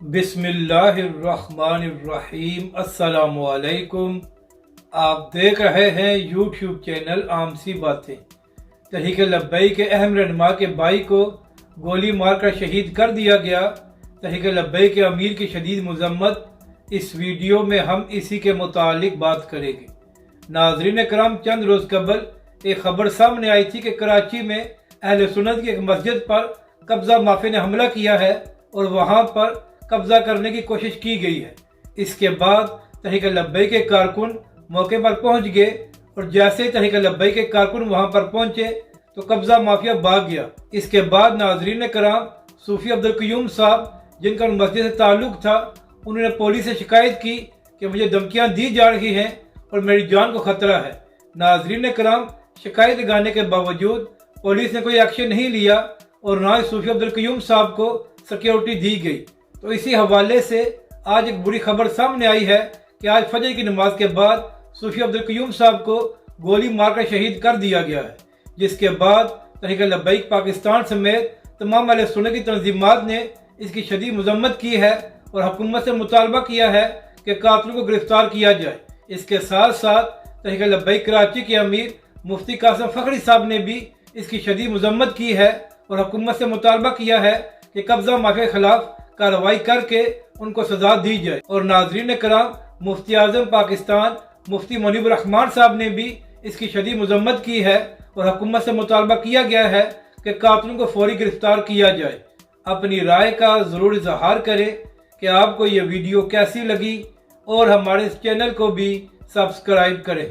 بسم اللہ الرحمن الرحیم۔ السلام علیکم۔ آپ دیکھ رہے ہیں یوٹیوب چینل عام سی باتیں۔ تحریک لبیک کے اہم رہنما کے بھائی کو گولی مار کر شہید کر دیا گیا۔ تحریک لبیک کے امیر کی شدید مذمت۔ اس ویڈیو میں ہم اسی کے متعلق بات کریں گے۔ ناظرین کرام، چند روز قبل ایک خبر سامنے آئی تھی کہ کراچی میں اہل سنت کی ایک مسجد پر قبضہ مافیا نے حملہ کیا ہے اور وہاں پر قبضہ کرنے کی کوشش کی گئی ہے۔ اس کے بعد تحریک لبیک کے کارکن موقع پر پہنچ گئے اور جیسے ہی تحریک لبیک کے کارکن وہاں پر پہنچے تو قبضہ مافیا بھاگ گیا۔ اس کے بعد ناظرین کرام، صوفی عبدالقیوم صاحب جن کا مسجد سے تعلق تھا، انہوں نے پولیس سے شکایت کی کہ مجھے دھمکیاں دی جا رہی ہیں اور میری جان کو خطرہ ہے۔ ناظرین کرام، شکایت لگانے کے باوجود پولیس نے کوئی ایکشن نہیں لیا اور نہ ہی صوفی عبدالقیوم صاحب کو سیکیورٹی دی گئی۔ تو اسی حوالے سے آج ایک بری خبر سامنے آئی ہے کہ آج فجر کی نماز کے بعد صوفی عبدالقیوم صاحب کو گولی مار کر شہید کر دیا گیا ہے، جس کے بعد تحریک لبیک پاکستان سمیت تمام اہل سنت کی تنظیمات نے اس کی شدید مذمت کی ہے اور حکومت سے مطالبہ کیا ہے کہ قاتلوں کو گرفتار کیا جائے۔ اس کے ساتھ ساتھ تحریک لبیک کراچی کے امیر مفتی قاسم فخری صاحب نے بھی اس کی شدید مذمت کی ہے اور حکومت سے مطالبہ کیا ہے کہ قبضہ مافیا کے خلاف کارروائی کر کے ان کو سزا دی جائے۔ اور ناظرین کرام، مفتی اعظم پاکستان مفتی منیب الرحمان صاحب نے بھی اس کی شدید مذمت کی ہے اور حکومت سے مطالبہ کیا گیا ہے کہ قاتلوں کو فوری گرفتار کیا جائے۔ اپنی رائے کا ضرور اظہار کریں کہ آپ کو یہ ویڈیو کیسی لگی اور ہمارے اس چینل کو بھی سبسکرائب کریں۔